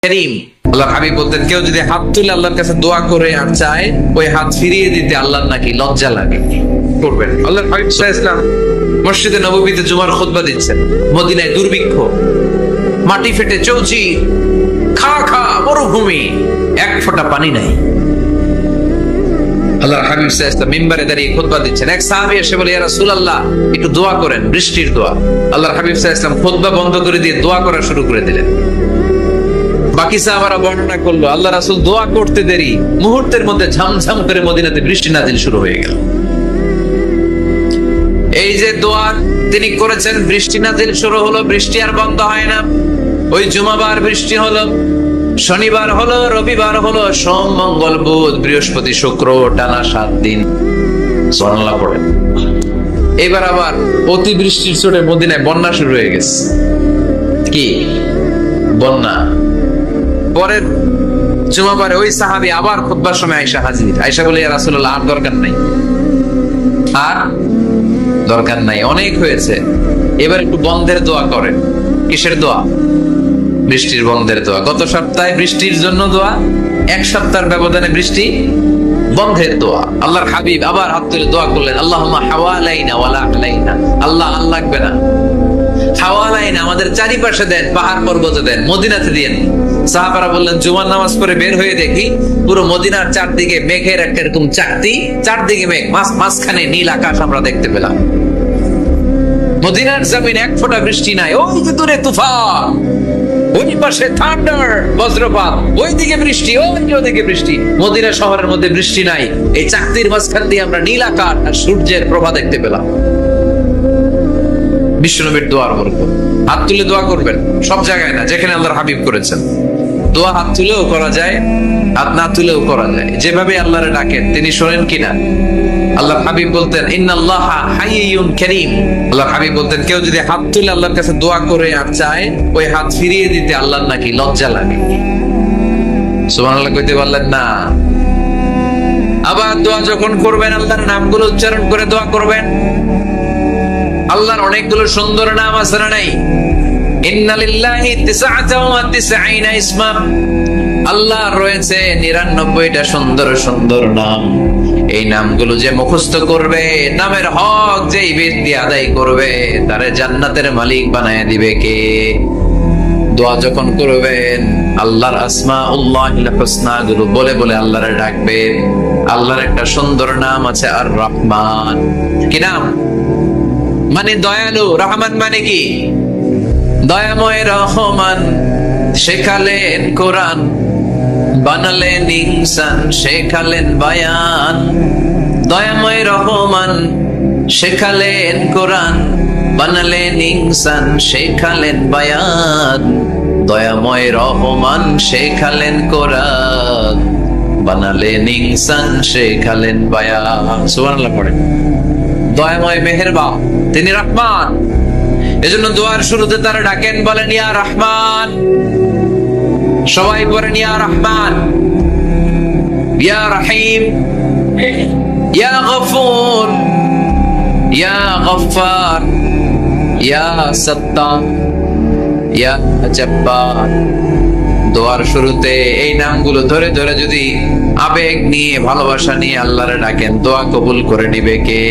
করিম। আল্লাহর হাবিব বলতেন, কেউ যদি হাত তুলে আল্লাহর কাছে দোয়া করে আর চায়, ওই হাত ফিরিয়ে দিতে আল্লাহর নাকি লজ্জা লাগে। করবেন। আল্লাহর হাবিব সাল্লাল্লাহু আলাইহি ওয়াসাল্লাম মসজিদে নববীতে জুমার খুতবা দিচ্ছেন। মদিনায় দুর্ভিক্ষ, মাটি ফেটে চৌচি, খা খা মরুভূমি, এক ফোঁটা পানি নাই। আল্লাহর হাবিব সাল্লাল্লাহু আলাইহি ওয়াসাল্লাম মিম্বারে দাঁড়িয়ে খুতবা দিচ্ছেন। এক সাহাবী এসে বলে, ইয়া রাসূলুল্লাহ, একটু দোয়া করেন, বৃষ্টির দোয়া। আল্লাহর হাবিব সাল্লাল্লাহু আলাইহি ওয়াসাল্লাম খুতবা বন্ধ করে দিয়ে দোয়া করা শুরু করে দিলেন। বাকি সাহাবারা বর্ণনা করলো, আল্লাহ রাসূল দোয়া করতে দেরি, মুহূর্তের মধ্যে ঝমঝম করে মদিনাতে বৃষ্টি নাজিল শুরু হয়ে গেল। এই যে দোয়া তিনি করেছেন, বৃষ্টি নাজিল শুরু হলো, বৃষ্টি আর বন্ধ হয় না। ওই জুমাবার বৃষ্টি হলো, শনিবার হলো, রবিবার হলো, সোম মঙ্গল বুধ বৃহস্পতি শুক্র, টানা 7 দিন। সুবহানাল্লাহ পড়েন। এবার আবার অতি বৃষ্টির চোটে মদিনায় বন্যা শুরু হয়ে গেছে। কি বন্যা? পরের জুমাবারে ওই সাহাবী আবার খুতবার সময় আয়েশা হাজির। আয়েশা বলে, ইয়া রাসূলুল্লাহ, আর দরকার নাই, আর দরকার নাই, অনেক হয়েছে, এবার একটু বন্ধের দোয়া করেন। কিসের দোয়া? বৃষ্টির বন্ধের দোয়া। গত সপ্তাহে বৃষ্টির জন্য দোয়া, এক সপ্তাহের ব্যবধানে বৃষ্টি বন্ধের দোয়া। আল্লাহর হাবিব আবার হাত তুলে দোয়া করলেন, আল্লাহুম্মা হাওয়ালাইনা ওয়ালা আলাইনা। আল্লাহ আর লাগবে না, হাওয়ালাইনা, আমাদের চারিপাশে দেন, পাহাড় পর্বতে দেন, মদিনাতে দিয়েন। সাহাবারা বললেন, জুমার নামাজ পড়ে বের হয়ে দেখি পুরো মদিনার চারদিকে মেঘের একটা এরকম চাকতি, চারদিকে মেঘ, মাঝখানে নীল আকাশ আমরা দেখতে পেলাম। মদিনার জমিন এক ফোঁটা বৃষ্টি নাই। ওই যে দূরে তুফান, ওই পাশে থান্ডার, বজ্রপাত, ওইদিকে বৃষ্টি, ওইদিকে বৃষ্টি। মদিনা শহরের মধ্যে বৃষ্টি নাই, এই চাকতির মাঝখান দিয়ে আমরা নীল আকাশ আর সূর্যের প্রভা দেখতে পেলাম। বিশ্বনবীর দোয়ার বরকত। হাত তুলে দোয়া করবেন, সব জায়গায় না, যেখানে আল্লাহর হাবিব করেছেন। দোয়া হাত তুলেও করা যায়, হাত না তুলেও করা যায়। যেভাবে আল্লাহরে ডাকেন তিনি শোনেন কিনা। আল্লাহর হাবিব বলতেন, ইন্নাল্লাহা হাইয়্যুন কারীম। আল্লাহর হাবিব বলতেন, কেউ যদি হাত তুলে আল্লাহর কাছে দোয়া করে আর চায়, ওই হাত ফিরিয়ে দিতে আল্লাহর নাকি লজ্জা লাগে। সুবহানাল্লাহ কইতে পারলেন না? আবার দোয়া যখন করবেন, আল্লাহর নামগুলো উচ্চারণ করে দোয়া করবেন। আল্লাহর অনেকগুলো সুন্দর নাম আছে না নাই? ইন্নালিল্লাহি 99 ইসমা। আল্লাহর রয়েছে 99টা সুন্দর সুন্দর নাম। এই নামগুলো যে মুখস্থ করবে, নামের হক যেই ব্যক্তি আদায় করবে, তারে জান্নাতের মালিক বানায় দিবে কে? দোয়া যখন করবেন, আল্লাহর আসমাউল্লাহিল হুসনা গুলো বলে বলে আল্লাহরে ডাকবেন। আল্লাহর একটা সুন্দর নাম আছে, আর রহমান। কি নাম? মানে দয়ালু। রহমান মানে কি? দয়াময়। রহমান শেখালেন কোরআন, বানালেন ইনসান, শেখালেন বায়ান। দয়াময় রহমান শেখালেন কোরআন, বানালেন ইনসান, শেখালেন বায়ান। দয়াময় রহমান শেখালেন কোরআন, বানালেন ইনসান, শেখালেন বায়ান। সুবহানাল্লাহ পড়েন। দয়াময় মেহেরবান, তিনি রহমান। এজন্য দোয়ার শুরুতে তারা ডাকেন, বলেন ইয়া রহমান। সবাই বলেন ইয়া রহমান, ইয়া রহিম, ইয়া গফুর, ইয়া গফফার, ইয়া সত্তার, ইয়া জব্বার। দোয়ার শুরুতে এই নামগুলো ধরে ধরে যদি আবেগ নিয়ে, ভালোবাসা নিয়ে আল্লাহরে ডাকেন, দোয়া কবুল করে নিবে কে?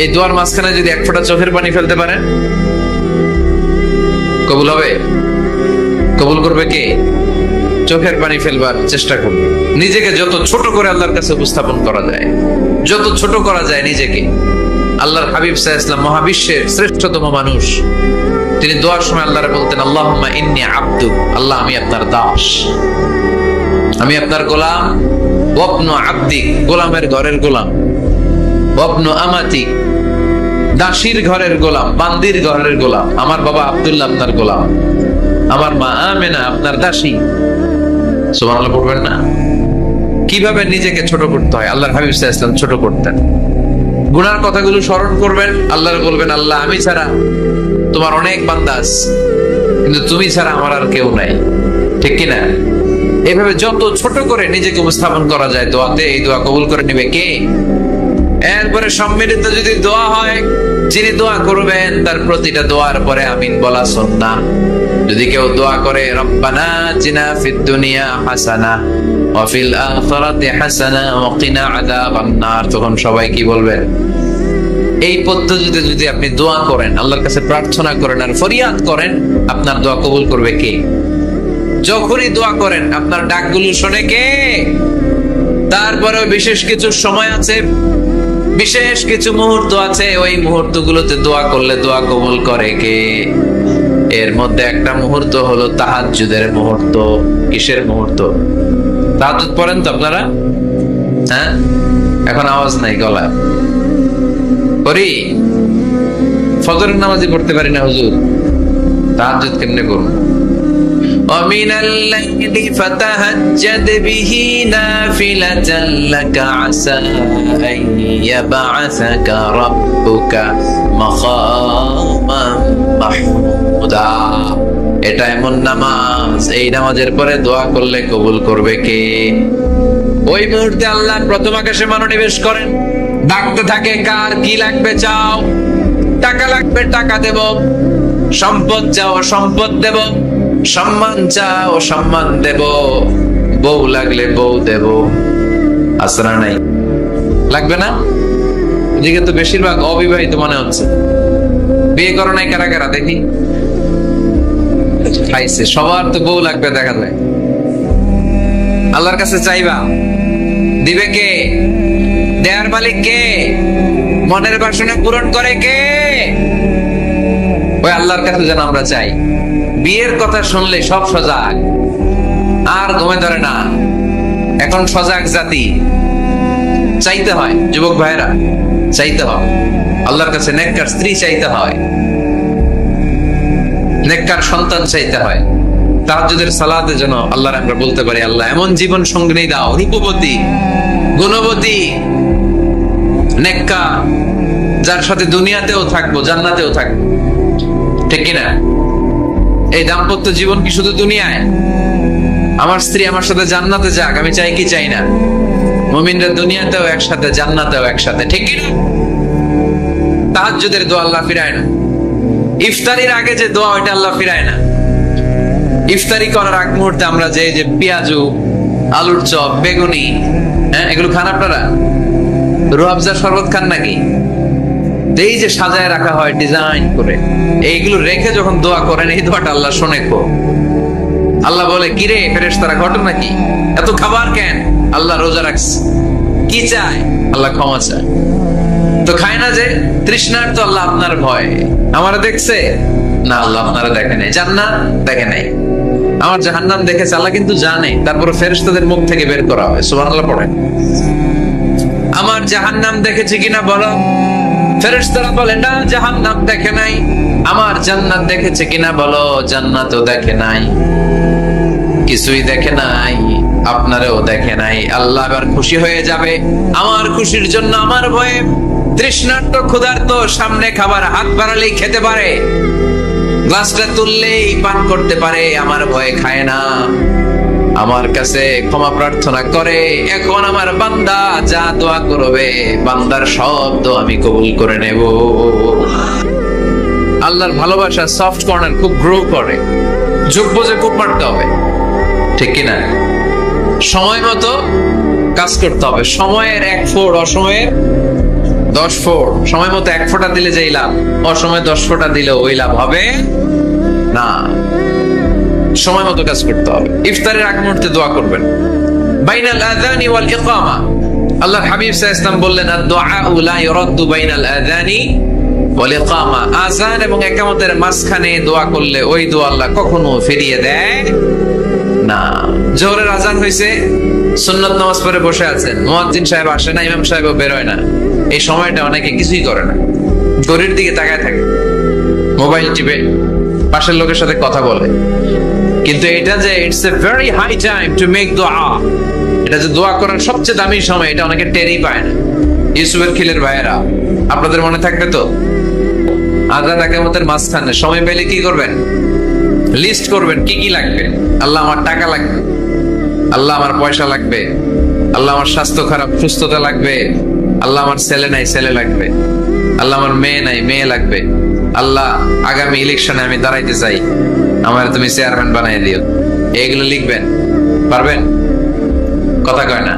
এই দোয়ার মাঝখানে যদি এক ফোঁটা চোখের পানি ফেলতে পারেন, কবুল হবে? কবুল করবে কে? চোখের পানি ফেলবার চেষ্টা করবে। নিজেকে যত ছোট করে আল্লাহর কাছে উপস্থাপন করা যায়, যত ছোট করা যায় নিজেকে। আল্লাহর হাবিব সাল্লাল্লাহু আলাইহি ওয়াসাল্লাম মহাবিশ্বের শ্রেষ্ঠতম মানুষ। তিনি দোয়ার সময় আল্লাহরে বলতেন, আল্লাহুম্মা ইন্নী আবদুক। আল্লাহ, আমি আপনার দাস, আমি আপনার গোলাম। ওয়াবনু আবদিক, গোলামের ঘরের গোলাম। ওয়াবনু আমাতিক, দাসীর ঘরের গোলাম, বান্দির ঘরের গোলাম। আমার বাবা আব্দুল্লাহ আপনার গোলাম, আমার মা আমেনা আপনার দাসী। সুবহানাল্লাহ পড়বেন না? কিভাবে নিজেকে ছোট করতে হয় আল্লাহর হাবিব সাল্লাল্লাহু আলাইহি ওয়াসাল্লাম ছোট করতেন। গুনার কথাগুলো স্মরণ করবেন, আল্লাহর বলবেন, আল্লাহ, আমি ছাড়া তোমার অনেক বান্দা আছে, কিন্তু তুমি ছাড়া আমার আর কেউ নাই। ঠিক কিনা? এভাবে যত ছোট করে নিজেকে উপস্থাপন করা যায় দোয়াতে, এই দোয়া কবুল করে নেবে কে? এরপরে সম্মিলিত যদি দোয়া হয়, যিনি দোয়া করবেন তার প্রতিটা দোয়ার পরে আমিন বলা সুন্নাহ। যদি কেউ দোয়া করে রব্বানা আতিনা ফিদ দুনিয়া হাসানা ওয়া ফিল আখিরাতি হাসানা ওয়া কিনা আযাবান নার, তখন সবাই কি বলবেন? এই পদ্ধতিতে যদি আপনি দোয়া করেন, আল্লাহর কাছে প্রার্থনা করেন আর ফরিয়াদ করেন, আপনার দোয়া কবুল করবে কে? যখনই দোয়া করেন আপনার ডাকগুলো শোনে কে? তারপরে বিশেষ কিছু সময় আছে, বিশেষ কিছু মুহূর্ত আছে, ওই মুহূর্তগুলোতে দোয়া করলে দোয়া কবুল করে কে? এর মধ্যে একটা মুহূর্ত হলো তাহাজ্জুদের মুহূর্ত। কিসের মুহূর্ত? তাহাজ্জুদ পড়েন তো আপনারা? হ্যাঁ, এখন আওয়াজ নাই গলা। পড়ি, ফজরের নামাজই পড়তে পারি না হুজুর, তাহাজ্জুদ কেমনে করব? ومن الليل فتهجد به نافلة لك عسى أن يبعثك ربك مقاما محمودا। এটা এমন নামাজ, এই নামাজের পরে দোয়া করলে কবুল করবে কে? ওই মুহূর্তে আল্লাহ প্রথম আকাশে মনোনিবেশ করেন, ডাকতে থাকে কার কি লাগবে চাও, টাকা লাগবে টাকা দেব, সম্পদ চাও সম্পদ দেব, সম্মান চাও সম্মান দেব, বউ লাগলে বউ দেব। আসরা নাই? লাগবে না? এদিকে তো বেশিরভাগ অবিবাহিত মনে হচ্ছে। বিয়ে করো নাই কারা কারা দেখি? খাইছে, সবার তো বউ লাগবে দেখা যায়। আল্লাহর কাছে চাইবা, দিবে কে? দেয়ার মালিক কে? মনের বাসনা পূরণ করে কে? ওই আল্লাহর কাছে যেন আমরা চাই। বিয়ের কথা শুনলে সব সজাগ, আর ঘুমে ধরে না। এখন সজাগ জাতি, চাইতে হয়। যুবক ভাইরা চাইতে হয় আল্লাহর কাছে, নেককার স্ত্রী চাইতে হয়, নেককার সন্তান চাইতে হয়। তাহাজ্জুদের সালাতে যেন আল্লাহর আমরা বলতে পারি, আল্লাহ এমন জীবন সঙ্গিনী দাও, রূপবতী গুণবতী নেককার, যার সাথে দুনিয়াতেও থাকবো জান্নাতেও থাকবো। ঠিক কিনা? এই দাম্পত্য জীবন কি শুধু দুনিয়ায়? আমার স্ত্রী আমার সাথে জান্নাতে যাক, আমি চাই কি চাই না? মুমিনরা দুনিয়াতেও একসাথে জান্নাতেও একসাথে, ঠিক কিনা? তাহাজ্জুদের দোয়া আল্লাহ ফিরায় না। ইফতারির আগে যে দোয়া, ওইটা আল্লাহ ফিরায় না। ইফতারি করার আগ মুহূর্তে আমরা যে পেঁয়াজু, আলুর চপ, বেগুনি, হ্যাঁ এগুলো খান আপনারা? রুয়াবজার শরবত খান নাকি? এই যে সাজায় রাখা হয় ডিজাইন করে, এইগুলো রেখে যখন দোয়া করেন, এই দোয়াটা আল্লাহ শোনে কো। আল্লাহ বলে, কিরে ফেরেশতারা ঘটনা কি? এত খাবার কেন? আল্লাহ রোজা রাখছে। কি চায়? আল্লাহ ক্ষমা চায়। তো খায় না যে তৃষ্ণার, তো আল্লাহ আপনার ভয়। আমারা দেখছে না? আল্লাহ আপনারা দেখে নাই। জান্নাত দেখে নাই, আমার জাহান্নাম দেখেছে আল্লাহ কিন্তু জানে। তারপরে ফেরেশতাদের মুখ থেকে বের করা হয়। সুবহানাল্লাহ পড়েন। আমার জাহান্নাম দেখেছে কিনা বলো? ফেরেশতারা বলে না, জাহান্নাম দেখে নাই। আমার জান্নাত দেখেছে কিনা বলো? জান্নাতও দেখে নাই, কিছুই দেখে নাই, আপনারও দেখে নাই। আল্লাহ এবার খুশি হয়ে যাবে। আমার খুশির জন্য আমার ভয়ে তৃষ্ণার্ত ক্ষুধার্ত সামনে খাবার হাত বাড়ালেই খেতে পারে, গ্লাসটা তুললেই পান করতে পারে, আমার ভয়ে খায় না, আমার কাছে ক্ষমা প্রার্থনা করে। এখন আমার বান্দা যা দোয়া করবে, বান্দার সব দোয়া আমি কবুল করে নেব। আল্লাহর ভালোবাসা সফট কর্নার খুব গ্রো করে, যোগ বুঝে খুব মারতে হবে, ঠিক কিনা? সময় মতো কাজ করতে হবে। সময়ের 1 ফোঁট, অসময়ের 10 ফোঁট। সময় মতো 1 ফোঁটা দিলে যেই লাভ, অসময়ে 10 ফোঁটা দিলে ওই লাভ হবে না। সময় মতো কাজ করতে হবে। ইফতারের আগ মুহূর্তে দোয়া করবেন। বাইনাল আযানি ওয়াল ইকামা, আল্লাহর হাবিব সাল্লাল্লাহু আলাইহি ওয়াসাল্লাম বললেন, আদ-দুআউ লা ইউরাদ্দু বাইনাল আযানি ওয়াল ইকামা। আযান এবং ইকামতের মাঝখানে দোয়া করলে ওই দোয়া আল্লাহ কখনো ফিরিয়ে দেয় না। জোহরের আযান হইছে, সুন্নাত নামাজ পড়ে বসে আছেন, মুয়াজ্জিন সাহেব আসে না, ইমাম সাহেবও বের হয় না। এই সময়টা অনেকে কিছুই করে না, ঘড়ির দিকে তাকায় থাকে, মোবাইল টিপে, পাশের লোকের সাথে কথা বলে। কিন্তু এটা যে it's a very high time to make দোয়া, এটা যে দোয়া করার সবচেয়ে দামি সময়, এটা অনেকে টেরই পায় না। ইউসুফের খিলের ভাইয়েরা, আপনাদের মনে থাকবে তো? আযান ইকামতের মাঝখানে সময় পেলে কি করবেন? লিস্ট করবেন কি কি লাগবে। আল্লাহ আমার টাকা লাগবে, আল্লাহ আমার পয়সা লাগবে, আল্লাহ আমার স্বাস্থ্য খারাপ সুস্থতা লাগবে, আল্লাহ আমার ছেলে নাই ছেলে লাগবে, আল্লাহ আমার মেয়ে নাই, মেয়ে লাগবে। আল্লাহ আগামী ইলেকশনে আমি দাঁড়াইতে চাই, আমার তুমি চেয়ারম্যান বানাই দিও। এগুলো লিখবেন, পারবেন? কথা কয় না,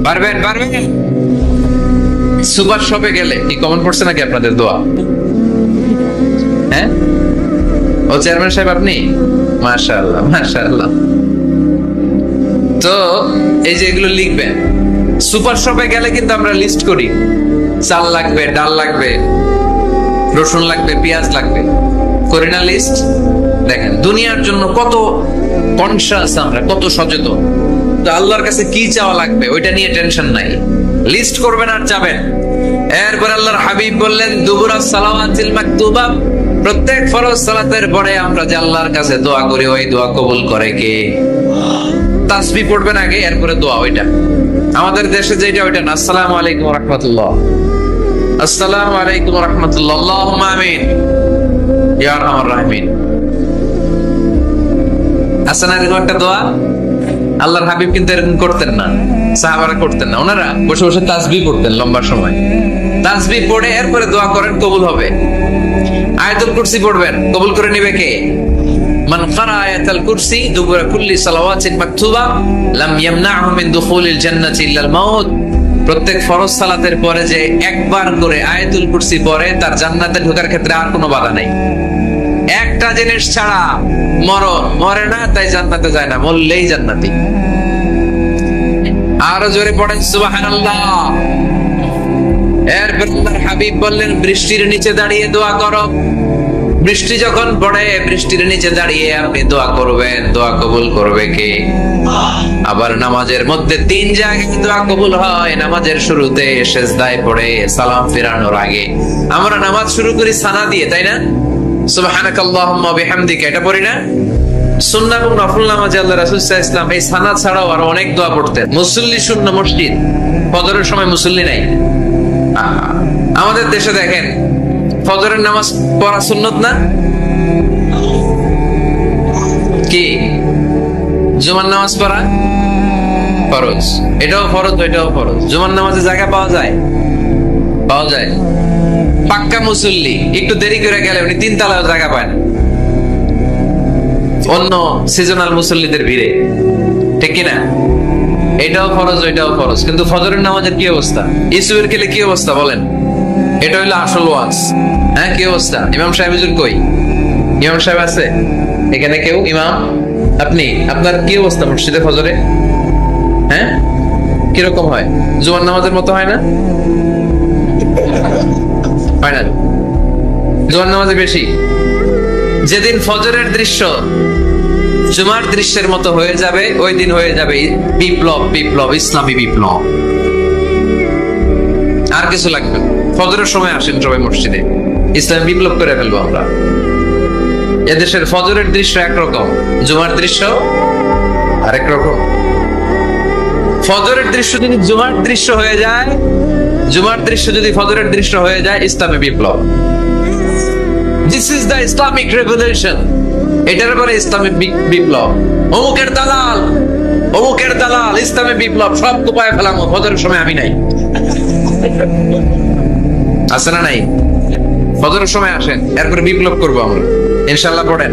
পারবেন? পারবেন? সুপার শপে গেলে কি কমন পড়ছে নাকি আপনাদের দোয়া? হ্যাঁ, ও চেয়ারম্যান সাহেব আপনি? মাশাআল্লাহ, মাশাআল্লাহ। তো এই যে এগুলো লিখবেন। সুপার শপে গেলে কিন্তু আমরা লিস্ট করি, চাল লাগবে, ডাল লাগবে, রসুন লাগবে, পেঁয়াজ লাগবে, করি না লিস্ট? দেখেন দুনিয়ার জন্য কত কনশাস আমরা, কত সচেতন। তো আল্লাহর কাছে কি চাওয়া লাগবে ওইটা নিয়ে টেনশন নাই, লিস্ট করবেন আর যাবেন। এরপর আল্লাহর হাবিব বললেন দুবুরা সালাওয়াতিল মাকতুবা, প্রত্যেক ফরজ সালাতের পরে আমরা যে আল্লাহর কাছে দোয়া করি ওই দোয়া কবুল করে কে? তাসবিহ পড়বেন আগে, এরপরে দোয়া। ওইটা আমাদের দেশে যেটা ওইটা না। আসসালামু আলাইকুম ওয়া রাহমাতুল্লাহ, আসসালামু আলাইকুম ওয়া রাহমাতুল্লাহ, আল্লাহুম্মা আমিন ইয়া আরহামার রাহিমিন। আসসালামু আলাইকুম একটা দোয়া। আল্লাহর হাবিব কিন্তু এরকম করতেন না, সাহাবারা করতেন না। ওনারা বসে বসে তাসবিহ পড়তেন লম্বা সময়। তাসবিহ পড়ে এরপরে দোয়া করেন, কবুল হবে। আয়াতুল কুরসি পড়বেন, কবুল করে নেবে কে? মান ক্বারা আয়াতুল কুরসি দুবুরা কুল্লি সালাওয়াতিন মাকতুবা লাম ইয়ামনাহু মিন দুখুলিল জান্নাতি ইল্লাল মাউত। প্রত্যেক ফরজ সালাতের পরে যে একবার করে আয়াতুল কুরসি পড়ে তার জান্নাতে ঢোকার ক্ষেত্রে আর কোনো বাধা নাই। একটা জিনিস ছাড়া, মরণ, মরে না তাই জান্নাতে যায় না, মরলেই জান্নাতি। আরো জোরে পড়েন সুবহানাল্লাহ। এরপর আল্লাহর হাবিব বললেন বৃষ্টির নিচে দাঁড়িয়ে দোয়া করো। বৃষ্টি যখন পড়ে বৃষ্টির নিচে দাঁড়িয়ে আপনি দোয়া করবেন, দোয়া কবুল করবে কে? আবার নামাজের মধ্যে 3 জায়গায় দোয়া কবুল হয়। নামাজের শুরুতে, সিজদায় পড়ে, সালাম ফেরানোর আগে। আমরা নামাজ শুরু করি সানা দিয়ে, তাই না? সুবহানাকাল্লাহুম্মা বিহামদিকা, এটা পড়ি না? সুন্নাহ এবং নফল নামাজে আল্লাহ রাসূল সাল্লাল্লাহু আলাইহি ওয়াসাল্লাম এই সানা ছাড়াও আরো অনেক দোয়া পড়তেন। মুসল্লি শূন্য মসজিদ, ফজরের সময় মুসল্লি নাই। আমাদের দেশে দেখেন ফজরের নামাজ পড়া সুন্নত না? কি জুমার নামাজ পড়া ফরজ? এটাও ফরজ, ওইটাও ফরজ। জুমার নামাজে জায়গা পাওয়া যায়? পাওয়া যায়। পাক্কা মুসল্লি একটু দেরি করে গেলে উনি 3 তলায় জায়গা পায় না, অন্য সিজনাল মুসল্লিদের ভিড়ে, ঠিক কিনা? এটাও ফরজ, ওইটাও ফরজ। কিন্তু ফজরের নামাজের কি অবস্থা? ইসুবের খেলে কি অবস্থা বলেন? এটা হইলো আসল ওয়াজ। হ্যাঁ, কি অবস্থা? ইমাম সাহেব হুজুর কই? ইমাম সাহেব আছে এখানে? কেউ ইমাম? আপনি, আপনার কি অবস্থা মসজিদে ফজরে? হ্যাঁ, কিরকম হয়? জুমার নামাজের মতো হয় না? হয় না? জুমার নামাজে বেশি। যেদিন ফজরের দৃশ্য জুমার দৃশ্যের মতো হয়ে যাবে ওই দিন হয়ে যাবে বিপ্লব, বিপ্লব, ইসলামী বিপ্লব। আর কিছু লাগবে? ফজরের সময় আসেন সবাই মসজিদে, ইসলামী বিপ্লব করে ফেলবো আমরা। এদেশের ফজরের দৃশ্য একরকম, জুমার দৃশ্য আরেক রকম। ফজরের দৃশ্য যদি জুমার দৃশ্য হয়ে যায়, জুমার দৃশ্য যদি ফজরের দৃশ্য হয়ে যায়, ইসলামী বিপ্লব। This is the Islamic revolution. এটার পরে ইসলামিক বিপ্লব। অমুকের দালাল, অমুকের দালাল, ইসলামী বিপ্লব, সব কোপায় ফেলামো। ফজরের সময় আমি নাই, আছে না নাই? ফজরের সময় আসেন, এরপরে বিপ্লব করবো আমরা ইনশাআল্লাহ। পড়েন।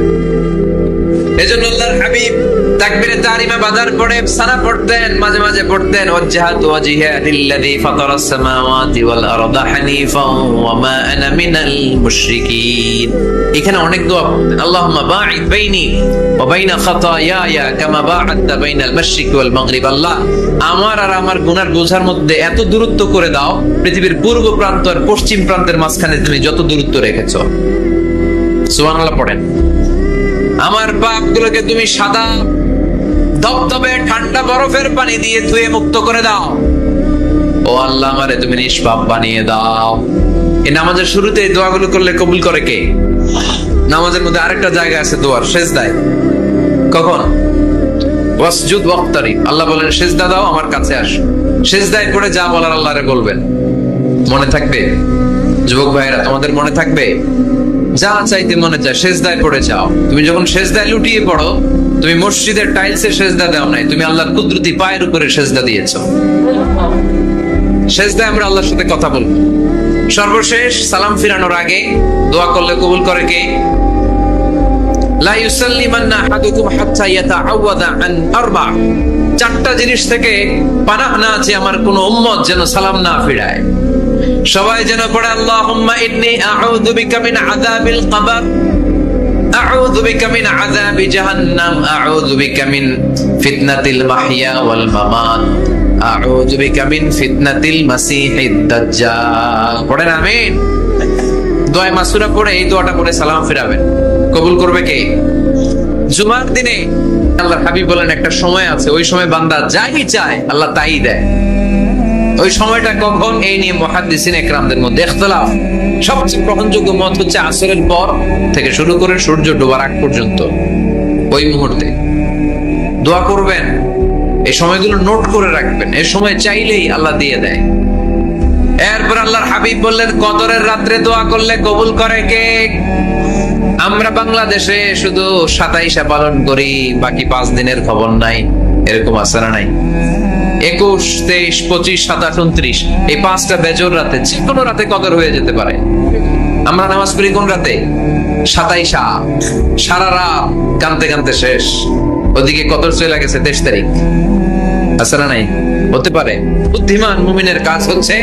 এজন্য আল্লাহর হাবিব তাকবীরে তাহরিমা বাজার পড়ে সানা পড়তেন, মাঝে মাঝে পড়তেন ওয়াজহাতু ওয়াজহিয়া লিল্লাযী ফাতারাস সামাওয়াতি ওয়াল আরদা হানিফান ওয়া মা আনা মিনাল মুশরিকিন। এখানে অনেক দোয়া পড়তেন। আল্লাহুম্মা বাঈদ বাইনি ওয়া বাইনা খাতায়ায়া কামা বা'আদতা বাইনাল মাশরিকি ওয়াল মাগরিব। আল্লাহ, আমার আর আমার গুনার বোঝার মধ্যে এত দূরত্ব করে দাও, পৃথিবীর পূর্ব প্রান্ত আর পশ্চিম প্রান্তের মাঝখানে তুমি যত দূরত্ব রেখেছো। সুবহানাল্লাহ পড়েন। আমার পাপগুলোকে তুমি সাদা ধবধবে ঠান্ডা বরফের পানি দিয়ে ধুয়ে মুক্ত করে দাও। ও আল্লাহ, আমারে তুমি নিষ্পাপ বানিয়ে দাও। এই নামাজের শুরুতে এই দোয়াগুলো করলে কবুল করে কে? নামাজের মধ্যে আরেকটা জায়গা আছে দোয়ার, সিজদায়। কখন? ওয়াসজুদ ওয়াক্তারিব। আল্লাহ বলেন সিজদা দাও, আমার কাছে আসো। সিজদায় পড়ে যা বলার আল্লাহরে বলবেন। মনে থাকবে? যুবক ভাইরা, তোমাদের মনে থাকবে? যা চাইতে মনে চায় সিজদায় পড়ে যাও। তুমি যখন সিজদায় লুটিয়ে পড়ো, তুমি মসজিদের টাইলসে সিজদা দাও নাই, তুমি আল্লাহর কুদরতি পায়ের উপরে সিজদা দিয়েছো। সিজদায় আমরা আল্লাহর সাথে কথা বলবো। সর্বশেষ সালাম ফিরানোর আগে দোয়া করলে কবুল করে কে? লা ইউসাল্লিমান্না আহাদুকুম হাত্তা ইয়াতাআওয়াদা আন আরবা। চারটা জিনিস থেকে পানাহ না আছে আমার কোন উম্মত যেন সালাম না ফিরায়। সবাই যেন পড়ে আল্লাহুম্মা ইন্নী আউযু বিকা মিন আযাবিল কবর, আউযু বিকা মিন আযাবি জাহান্নাম, আউযু বিকা মিন ফিতনাতিল মাহইয়া ওয়াল মামাত, আউযু বিকা মিন ফিতনাতিল মাসিহিদ দাজ্জাল। পড়েন আমিন। দোয়া মাসুরা পড়ে এই দোয়াটা পড়ে সালাম ফিরাবেন। কবুল করবে কে? জুমার দিনে আল্লাহর হাবিব বলেন একটা সময় আছে, ওই সময় বান্দা যাই চায় আল্লাহ তাই দেয়। ওই সময়টা কখন? এই নিয়ে মুহাদ্দিসিন ইকরামদের মধ্যে ইখতিলাফ। সবচেয়ে গ্রহণযোগ্য মত হচ্ছে আসরের পর থেকে শুরু করে সূর্য ডোবার আগ পর্যন্ত ওই মুহূর্তে দোয়া করবেন। এই সময়গুলো নোট করে রাখবেন, এই সময় চাইলেই আল্লাহ দিয়ে দেয়। এরপর আল্লাহর হাবিব বললেন কদরের রাত্রে দোয়া করলে কবুল করে কে? আমরা বাংলাদেশে শুধু 27 পালন করি, বাকি 5 দিনের খবর নাই। এরকম আছে না নাই? 21, 23, 25, 27, 29 এই 5টা বেজর রাতে, যে কোনো রাতে কদর হয়ে যেতে পারে। আমরা নামাজ পড়ি কোন রাতে? 27। সারা রাত কানতে কানতে শেষ, ওদিকে কদর চলে গেছে 23 তারিখ। আছে না নাই? হতে পারে। বুদ্ধিমান মুমিনের কাজ হচ্ছে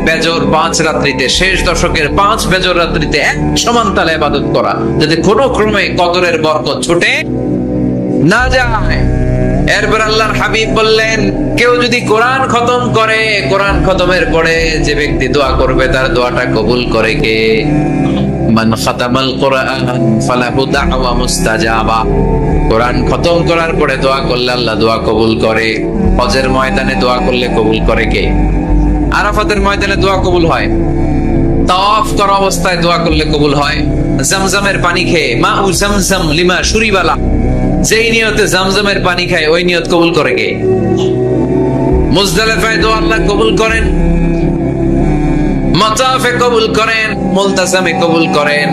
বেজর 5 রাত্রিতে, শেষ দশকের 5 বেজর রাত্রিতে এক সমান তালে ইবাদত করা, যাতে কোনো ক্রমে কদরের বরকত ছুটে না যায়। এরপর আল্লাহর হাবিব বললেন কেউ যদি কোরআন খতম করে, কোরআন খতমের পরে যে ব্যক্তি দোয়া করবে তার দোয়াটা কবুল করে কে? মান খাতামাল কোরআন ফালাহু দাওয়া মুস্তাজাবা। কোরআন খতম করার পরে দোয়া করলে আল্লাহ দোয়া কবুল করে। হজের ময়দানে দোয়া করলে কবুল করে কে? আরাফাতের ময়দানে দোয়া কবুল হয়। তাওয়াফ করা অবস্থায় দোয়া করলে কবুল হয়। জামজামের পানি খেয়ে, মা উ জামজাম লিমা শুরিবালা, যেই নিয়তে জামজামের পানি খায় ওই নিয়ত কবুল করে কে? মুজদালিফায় দোয়া আল্লাহ কবুল করেন, মাতাফে কবুল করেন, মুলতাজামে কবুল করেন।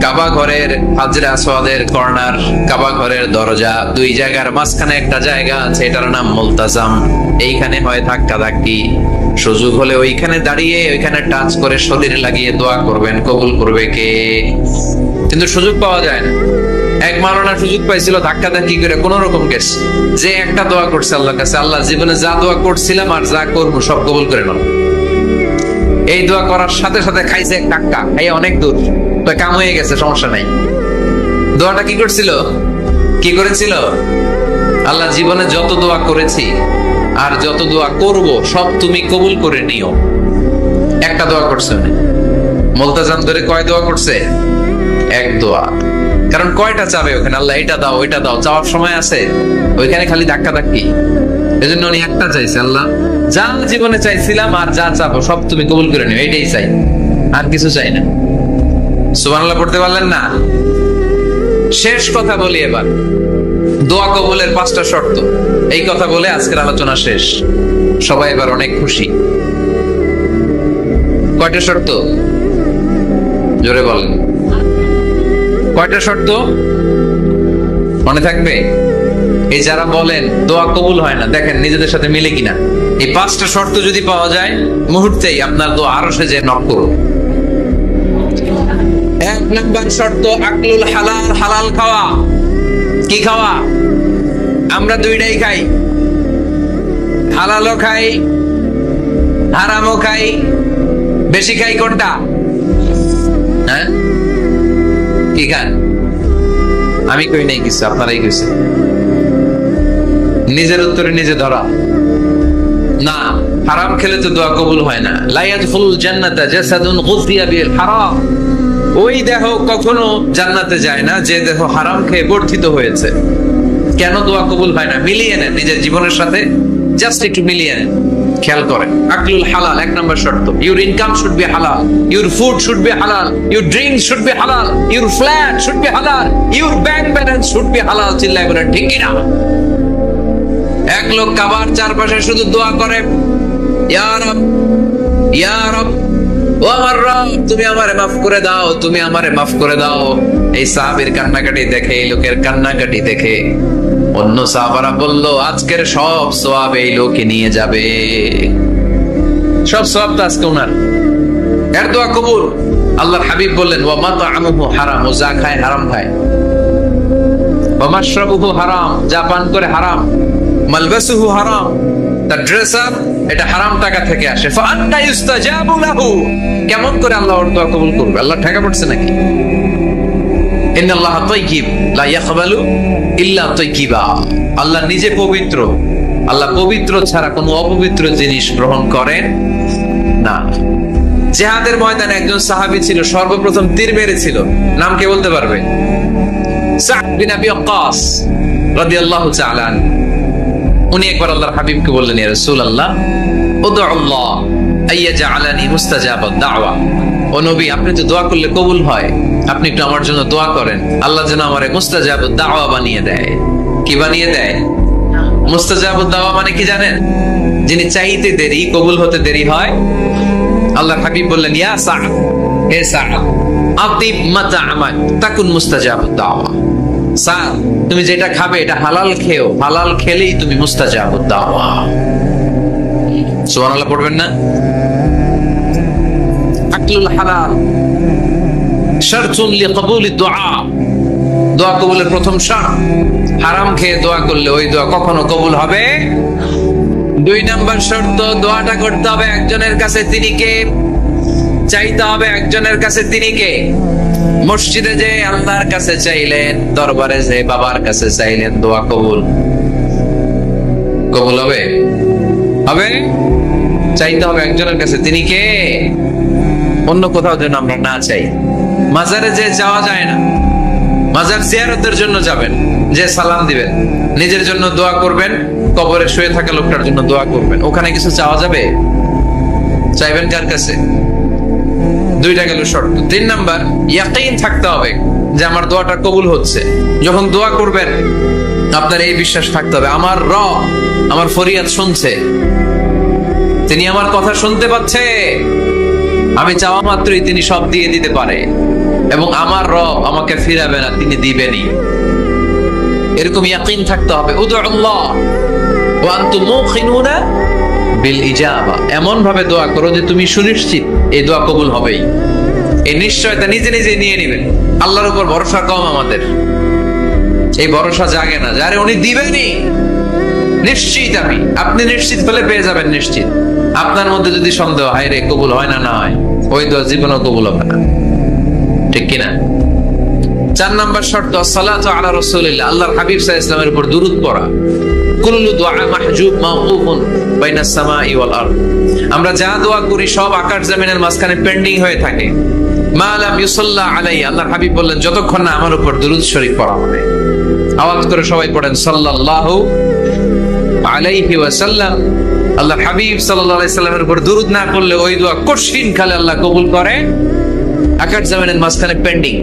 কাবা ঘরের হাজরে আসওয়াদের কর্নার, কাবা ঘরের দরজা, 2 জায়গার মাঝখানে একটা জায়গা আছে, এটার নাম মুলতাজাম। এইখানে হয় ধাক্কা ধাক্কি, সুযোগ হলে ওইখানে দাঁড়িয়ে ওইখানে টাচ করে শরীর লাগিয়ে দোয়া করবেন, কবুল করবে কে? কিন্তু সুযোগ পাওয়া যায় না। এক মাওলানা সুযোগ পাইছিল ধাক্কা ধাক্কি করে কোন রকম গেছে, যে একটা দোয়া করছে আল্লাহর কাছে, আল্লাহ জীবনে যা দোয়া করছিলাম আর যা করবো সব কবুল করে নাও। এই দোয়া করার সাথে সাথে খাইছে এক টাক্কা, এই অনেক দূর, তো কাম হয়ে গেছে, সমস্যা নাই। দোয়াটা কি করছিল? কি করেছিল? আল্লাহ জীবনে যত দোয়া করেছি আর যত দোয়া করব সব তুমি কবুল করে নিও। একটা দোয়া করছে উনি। মুলতাজাম ধরে কয় দোয়া করছে? এক দোয়া। কারণ কয়টা চাবে ওখানে? আল্লাহ এটা দাও ওইটা দাও, চাওয়ার সময় আছে? ওইখানে খালি ধাক্কা ধাক্কি। এজন্য উনি একটা চাইছে, আল্লাহ যা জীবনে চাইছিলাম আর যা চাবো সব তুমি কবুল করে নিও, এইটাই চাই, আর কিছু চাই না। সুবহানাল্লাহ পড়তে পারলেন না? শেষ কথা বলি এবার, দোয়া কবুলের 5টা শর্ত। এই কথা বলে আজকের আলোচনা শেষ। সবাই এবার অনেক খুশি। কয়টা শর্ত? জোরে বলেন। কয়টা শর্ত মনে থাকবে? এই যারা বলেন দোয়া কবুল হয় না, দেখেন নিজেদের সাথে মিলে কিনা। এই 5টা শর্ত যদি পাওয়া যায় মুহূর্তেই আপনার দোয়া আরো সে যে নক করো। 1 নম্বর শর্ত আকলুল হালাল, হালাল খাওয়া। কি খাওয়া? আমরা 2টাই খাই, হালালও খাই হারামও খাই। বেশি খাই কোনটা? হ্যাঁ কি খান? আমি কই নাই কিছু, আপনারাই কইছে। নিজের উত্তরে নিজে ধরা না। হারাম খেলে তো দোয়া কবুল হয় না। লা ইয়াদখুলুল জান্নাতা জাসাদুন গুযিয়া বিল হারাম। ওই দেহ কখনো জান্নাতে যায় না যে দেহ হারাম খেয়ে বর্ধিত হয়েছে। কেন দোয়া কবুল হয় না? মিলিয়ে নেন নিজের জীবনের সাথে, জাস্ট একটু মিলিয়ে নেন, খেয়াল করেন। আকলুল হালাল 1 নম্বর শর্ত। ইউর ইনকাম শুড বি হালাল, ইউর ফুড শুড বি হালাল, ইউর ড্রিঙ্ক শুড বি হালাল, ইউর ফ্ল্যাট শুড বি হালাল, your bank balance should be হালাল। চিল্লায় বলেন ঠিক কি না? এক লোক কাবার চারপাশে শুধু দোয়া করে, ইয়া রব ইয়া রব, ও আমার রব তুমি আমারে মাফ করে দাও, তুমি আমারে মাফ করে দাও। এই সাহাবীর কান্নাকাটি দেখে, এই লোকের কান্নাকাটি দেখে অন্য সাহাবারা বলল আজকের সব সওয়াব এই লোকে নিয়ে যাবে। সব সওয়াব তো আজকে ওনার। এর দোয়া কবুল। আল্লাহর হাবিব বললেন ওয়া মাতআমুহু হারাম, ও যা খায় হারাম খায়। ওয়া মাশরাবুহু হারাম, যা পান করে হারাম। মালবাসুহু হারাম, তার ড্রেস আপ এটা হারাম টাকা থেকে আসে। ফাআন্না ইউস্তাজাবু লাহু, কেমন করে আল্লাহ ওর দোয়া কবুল করবে? আল্লাহ ঠেকা পড়ছে নাকি? ইন্নাল্লাহা তাইয়্যিব লা ইয়াকবালু ইল্লা তাইয়্যিবা, আল্লাহ নিজে পবিত্র, আল্লাহ পবিত্র ছাড়া কোনো অপবিত্র জিনিস গ্রহণ করেন না। জিহাদের ময়দানে একজন সাহাবী ছিল, সর্বপ্রথম তীর মেরেছিল, নাম কে বলতে পারবে? সা'দ বিন আবি ওয়াক্কাস রাদিয়াল্লাহু তাআলা আনহু। উনি একবার আল্লাহর হাবিবকে বললেন, ইয়া রাসূলুল্লাহ উদউ আল্লাহ আইয়াজআলানি মুস্তাজাবাদ দাওয়া, ও নবী আপনি তো দোয়া করলে কবুল হয়, আপনি একটু আমার জন্য দোয়া করেন, আল্লাহ যেন আমারে মুস্তাজাবাদ দাওয়া বানিয়ে দেয়। কি বানিয়ে দেয়? মুস্তাজাবাদ দাওয়া মানে কি জানেন? যিনি চাইতে দেরি কবুল হতে দেরি হয়। আল্লাহর হাবিব বললেন, ইয়া সা'দ, হে সা'দ আতিব মাতআমাক তাকুন মুস্তাজাবাদ দাওয়া। সা'দ তুমি যেটা খাবে এটা হালাল খেও, হালাল খেলেই তুমি মুস্তাজাবাদ দাওয়া। সুবহানাল্লাহ পড়বেন না? আকলুল হালাল শারতুন লিকবুলিদ দুআ, দোয়া কবুলের প্রথম শর্ত। হারাম খেয়ে দোয়া করলে ওই দোয়া কখনো কবুল হবে। 2 নাম্বার শর্ত, দোয়াটা করতে হবে একজনের কাছে, তিনি কে? চাইতে হবে একজনের কাছে, তিনি কে? মসজিদে যে আল্লাহর কাছে চাইলেন, দরবারে যে বাবার কাছে চাইলেন, দোয়া কবুল কবুল হবে? হবে? চাইতে হবে একজনের কাছে, তিনি কে? অন্য কোথাও যেন আমরা না চাই। মাজারে যে যাওয়া যায় না, মাজার জিয়ারতের জন্য যাবেন, যে সালাম দিবেন, নিজের জন্য দোয়া করবেন, কবরে শুয়ে থাকা লোকটার জন্য দোয়া করবেন, ওখানে কিছু চাওয়া যাবে? চাইবেন কার কাছে? 2টা গেল শর্ত। 3 নাম্বার, ইয়াকিন থাকতে হবে যে আমার দোয়াটা কবুল হচ্ছে। যখন দোয়া করবেন আপনার এই বিশ্বাস থাকতে হবে, আমার রব আমার ফরিয়াদ শুনছে, তিনি আমার কথা শুনতে পাচ্ছে, আমি চাওয়া মাত্রই তিনি সব দিয়ে দিতে পারে, এবং আমার রব আমাকে ফিরাবে না, তিনি দিবেনই। এরকম ইয়াকিন থাকতে হবে। উদউ আল্লাহ ওয়া আনতুম মুখিনুনা বিল ইজাবা, এমন ভাবে দোয়া করো যে তুমি সুনিশ্চিত এই দোয়া কবুল হবেই। এই নিশ্চয়তা নিজে নিজে নিয়ে নেবেন। আল্লাহর উপর ভরসা কম আমাদের, এই ভরসা জাগে না, যারে উনি দিবেনই নিশ্চিত আমি। আপনি নিশ্চিত হলে পেয়ে যাবেন নিশ্চিত। আপনার মধ্যে যদি সন্দেহ হয় রে কবুল হয় না, না হয়, ওই দোয়া জীবনও কবুল হবে না, ঠিক কিনা? 4 নাম্বার শর্ত, সালাতু আলা রাসূলিল্লাহ, আল্লাহর হাবিব সাল্লাল্লাহু আলাইহি ওয়াসাল্লামের উপর দুরূদ পড়া। কুল্লু দুআ মাহজুব মাওকুফুন বাইনাস সামাই ওয়াল আরদ, আমরা যা দোয়া করি সব আকাশ জমিনের মাঝখানে পেন্ডিং হয়ে থাকে। মা লাম ইউসাল্লা আলাইহি, আল্লাহর হাবিব বললেন যতক্ষণ না আমার উপর দুরূদ শরীফ পড়া হবে। আওয়াজ করে সবাই পড়েন সাল্লাল্লাহু আলাইহি ওয়াসাল্লাম। আল্লাহর হাবিব সাল্লাল্লাহু আলাইহি সাল্লামের উপর দুরূদ না করলে ওই দোয়া কঠিন কালে আল্লাহ কবুল করে, আকাশ জমিনের মাঝখানে পেন্ডিং।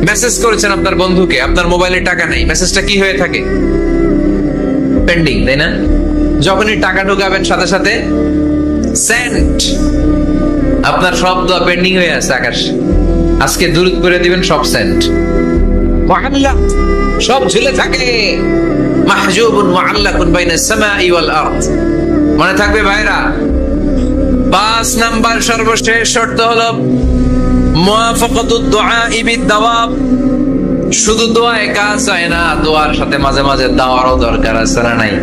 মেসেজ করেছেন আপনার বন্ধুকে, আপনার মোবাইলে টাকা নেই, মেসেজটা কি হয়ে থাকে? পেন্ডিং, তাই না? যখনই টাকা ঢোকাবেন সাথে সাথে সেন্ট, আপনার সব দোয়া পেন্ডিং হয়ে আছে আকাশ। আজকে দুরূদ করে দিবেন, সব সেন্ট, মুআল্লাক, সব ঝুলে থাকে। মাহজুবুন মুআল্লাকুন বাইনাস সামাই ওয়াল আরদ, মনে থাকবে ভাইরা। 5 নাম্বার সর্বশেষ শর্ত হলো মুওয়াফাকাতুদ দুআই বিদ-দাওয়াব, শুধু দোয়ায় কাজ হয় না, দোয়ার সাথে মাঝে মাঝে দাওয়ারও দরকার আছে না নাই?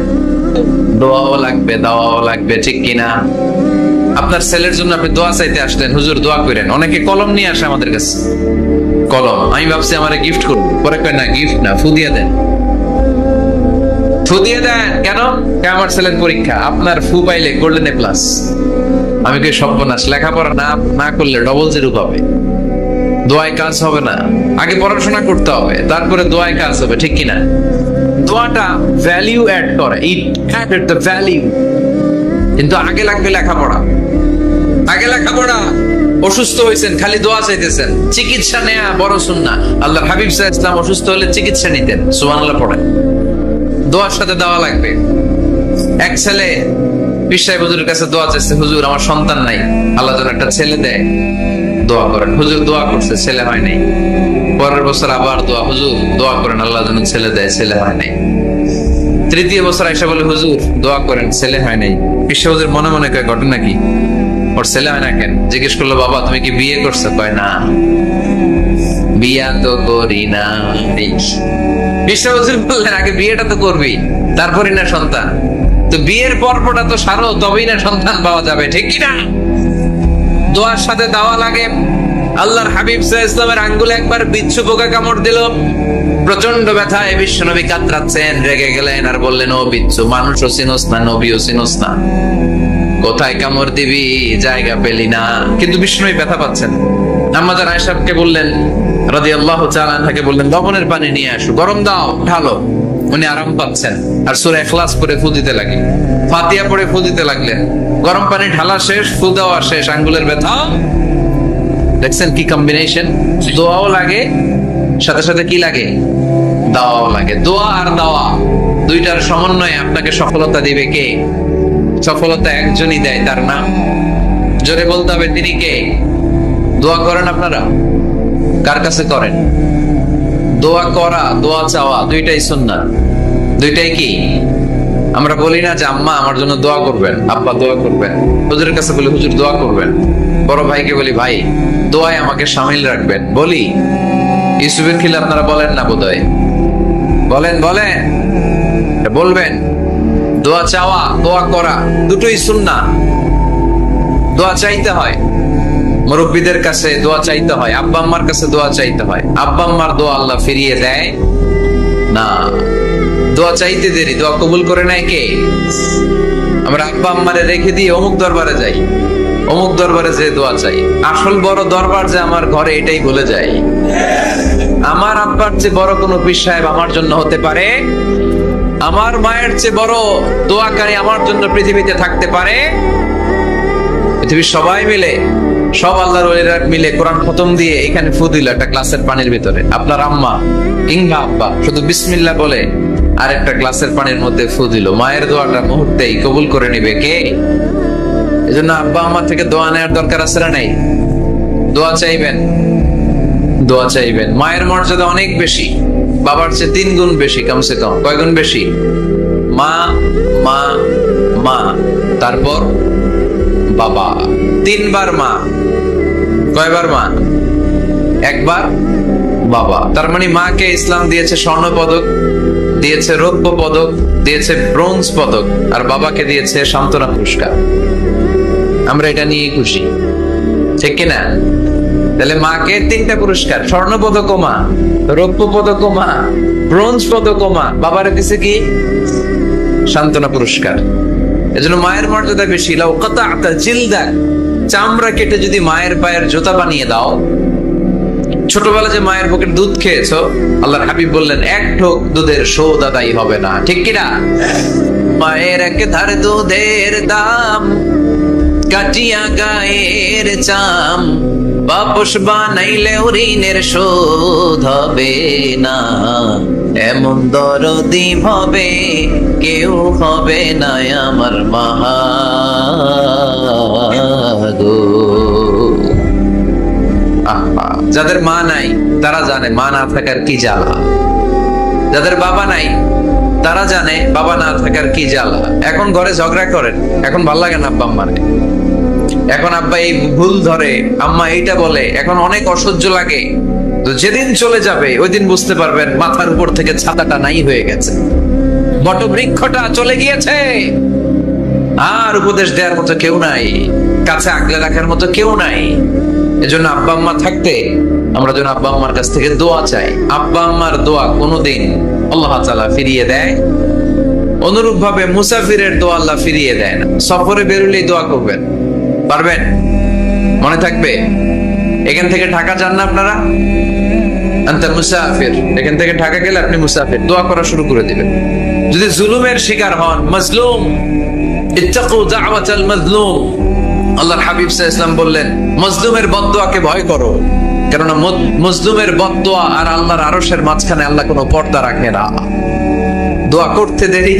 দোয়াও লাগবে, দাওয়াও লাগবে, ঠিক কিনা? আপনার ছেলের জন্য আপনি দোয়া চাইতে আসলেন, হুজুর দোয়া করেন, অনেকে কলম নিয়ে আসে আমাদের কাছে, কলম। আমি ভাবছি আমারে গিফট করব, পরে কয় না গিফট না, ফু দিয়ে দেন। ফু দিয়ে দেন কেন? আমার ছেলের পরীক্ষা, আপনার ফু পাইলে গোল্ডেন A+। আমি কই সর্বনাশ, লেখাপড়া না করলে ডবল 0 পাবে, দোয়ায় কাজ হবে না। আগে পড়াশোনা করতে হবে, তারপরে দোয়ায় কাজ হবে, ঠিক কিনা? দোয়াটা ভ্যালিউ অ্যাড করে, ইট অ্যাডেড দ্য ভ্যালিউ। কিন্তু আগে লাগবে লেখাপড়া, আগে লেখাপড়া। অসুস্থ হয়েছেন, খালি দোয়া চাইতেছেন, চিকিৎসা নেয়া বড় সুন্নাহ। আল্লাহর হাবিব সাল্লাল্লাহু আলাইহি ওয়াসাল্লাম অসুস্থ হলে চিকিৎসা নিতেন, সুবহানাল্লাহ পড়েন। দোয়ার সাথে দেওয়া লাগবে। এক ছেলে পীর সাহেব হুজুরের কাছে দোয়া চাইছে, হুজুর আমার সন্তান নাই, আল্লাহ যেন একটা ছেলে দেয়, দোয়া করেন। হুজুর দোয়া করছে, ছেলে হয় নাই। পরের বছর আবার দোয়া, হুজুর দোয়া করেন আল্লাহ যেন ছেলে দেয়, ছেলে হয় নাই। 3য় বছর আয়েশা বলে, হুজুর দোয়া করেন, ছেলে হয় নাই। পীর সাহেব হুজুর মনে মনে কয় ঘটনা কি? ওর ছেলে হয় না কেন? জিজ্ঞেস করলো, বাবা তুমি কি বিয়ে করছো? কয় না, বিয়া তো করি না। বিশ্ব হুজুর বললেন, আগে বিয়েটা তো করবি, তারপরই না সন্তান। তো বিয়ের পর্বটা তো সারো, তবেই না সন্তান পাওয়া যাবে, ঠিক কিনা? দোয়ার সাথে দাওয়া লাগে। আল্লাহর হাবিব সাল্লাল্লাহু আলাইহি ওয়াসাল্লামের আঙ্গুলে একবার বিচ্ছু পোকা কামড় দিল, প্রচন্ড ব্যথায় বিশ্বনবী কাতরাচ্ছেন, রেগে গেলেন আর বললেন, ও বিচ্ছু, মানুষও চিনোস না, নবীও চিনোস না, কোথায় কামড় দিবি, জায়গা পেলি না। কিন্তু বিশ্বনবী ব্যথা পাচ্ছেন। আম্মা জান আয়েশাকে বললেন রাদিয়াল্লাহু তাআলা আনহাকে বললেন, লবণের পানি নিয়ে আসো, গরম দাও, ঢালো। উনি আরাম পাচ্ছেন আর সূরা ইখলাস পড়ে ফু দিতে লাগলেন, ফাতিহা পড়ে ফু দিতে লাগলেন। গরম পানি ঢালা শেষ, ফু দেওয়া শেষ, আঙ্গুলের ব্যথা। দেখছেন কি কম্বিনেশন? দোয়াও লাগে, সাথে সাথে কি লাগে? দাওয়াও লাগে। দোয়া আর দাওয়া দুইটার সমন্বয়ে আপনাকে সফলতা দিবে কে? সফলতা একজনই দেয়, তার নাম জোরে বলতে হবে, তিনি কে? দোয়া করেন আপনারা? কার কাছে করেন? দোয়া করা, দোয়া চাওয়া দুইটাই সুন্নাত। দুইটাই কি? আমরা বলি না যে আম্মা আমার জন্য দোয়া করবেন, আব্বা দোয়া করবেন। হুজুরের কাছে বলি, হুজুর দোয়া করবেন। বড় ভাইকে বলি, ভাই দোয়ায় আমাকে শামিল রাখবেন। বলি, ইউসুফের খিলে আপনারা বলেন না বোধহয়? বলেন, বলেন, বলবেন। দোয়া চাওয়া, দোয়া করা দুটোই সুন্নাত। দোয়া চাইতে হয়, মুরব্বীদের কাছে দোয়া চাইতে হয়, আব্বা আম্মার কাছে দোয়া চাইতে হয়। আব্বা আম্মার দোয়া আল্লাহ ফিরিয়ে দেয় না। দোয়া চাইতে দেরি, দোয়া কবুল করে নেয় কে? আমরা আব্বা আম্মারে রেখে দিয়ে অমুক দরবারে যাই, অমুক দরবারে যে দোয়া চাই। আসল বড় দরবার যে আমার ঘরে, এটাই ভুলে যাই। আমার আব্বার চেয়ে বড় কোন পীর সাহেব আমার জন্য হতে পারে, আমার মায়ের চেয়ে বড় দোয়াকারী আমার জন্য পৃথিবীতে থাকতে পারে। পৃথিবীর সবাই মিলে, সব আল্লাহর ওলিরা মিলে কোরআন খতম দিয়ে এখানে ফু দিল একটা গ্লাসের পানির ভিতরে। আপনার আম্মা কিংবা আব্বা শুধু বিসমিল্লাহ বলে আর একটা গ্লাসের পানির মধ্যে ফু দিল, মায়ের দোয়াটা মুহূর্তেই কবুল করে নিবে কে? এজন্য আব্বা আম্মা থেকে দোয়া নেওয়ার দরকার আছে না নাই? দোয়া চাইবেন, দোয়া চাইবেন। মায়ের মর্যাদা অনেক বেশি, বাবার চেয়ে 3 গুণ বেশি, কমসে কম। কয় গুণ বেশি? মা, মা, মা, তারপর বাবা। 3 বার মা। কয়বার মা? একবার বাবা। তার মানে মাকে ইসলাম দিয়েছে স্বর্ণ পদক, দিয়েছে রৌপ্য পদক, দিয়েছে ব্রোঞ্জ পদক, আর বাবাকে দিয়েছে সান্ত্বনা পুরস্কার। আমরা এটা নিয়ে খুশি, ঠিক কিনা? তাহলে মাকে 3টা পুরস্কার, স্বর্ণ পদক মা, রৌপ্য পদক মা, ব্রোঞ্জ পদক মা, বাবারে দিছে কি? সান্ত্বনা পুরস্কার। এজন্য মায়ের মর্যাদা বেশি। লাউ কাতা'তা জিলদাক, চামড়া কেটে যদি মায়ের পায়ের জুতা বানিয়ে দাও। ছোটবেলা যে মায়ের বুকের দুধ খেয়েছো, আল্লাহর হাবিব বললেন 1 ঢোক দুধের শোধ আদায় হবে না, ঠিক কিনা? মায়ের 1 ধার দুধের দাম, কাটিয়া গায়ের চাম, বাপস বানাইলে ঋণের শোধ হবে না। এমন দরদি হবে কেউ হবে না আমার মা গো। যাদের মা নাই তারা জানে মা না থাকার কি জ্বালা। যাদের বাবা নাই তারা জানে বাবা না থাকার কি জ্বালা। এখন ঘরে ঝগড়া করেন, এখন ভাল লাগে না আব্বা আম্মারে, এখন আব্বা এই ভুল ধরে, আম্মা এইটা বলে, এখন অনেক অসহ্য লাগে। তো যেদিন চলে যাবে ওই দিন বুঝতে পারবেন মাথার উপর থেকে ছাতাটা নাই হয়ে গেছে, বটবৃক্ষটা চলে গিয়েছে, আর উপদেশ দেওয়ার মতো কেউ নাই, কাছে আগলে রাখার মতো কেউ নাই। এজন্য আব্বা আম্মা থাকতে আমরা যেন আব্বা আম্মার কাছ থেকে দোয়া চাই। আব্বা আম্মার দোয়া কোনোদিন আল্লাহ তাআলা ফিরিয়ে দেয়, অনুরূপ ভাবে মুসাফিরের দোয়া আল্লাহ ফিরিয়ে দেয় না। সফরে বেরোলেই দোয়া করবেন, পারবেন? মনে থাকবে? এখান থেকে ঢাকা যান না আপনারা, আনতা মুসাফির, এখান থেকে ঢাকা গেলে আপনি মুসাফির, দোয়া করা শুরু করে দিবেন। যদি জুলুমের শিকার হন, মাজলুম, ইত্তাকু দাওয়াতাল মাজলুম, আল্লাহর হাবিব সাল্লাল্লাহু আলাইহি ওয়াসাল্লাম বললেন মাজলুমের বদদোয়াকে ভয় করো, কারণ মাজলুমের বদদোয়া আর আল্লাহর আরশের মাঝখানে আল্লাহ কোনো পর্দা রাখে না। দোয়া করতে দেরি,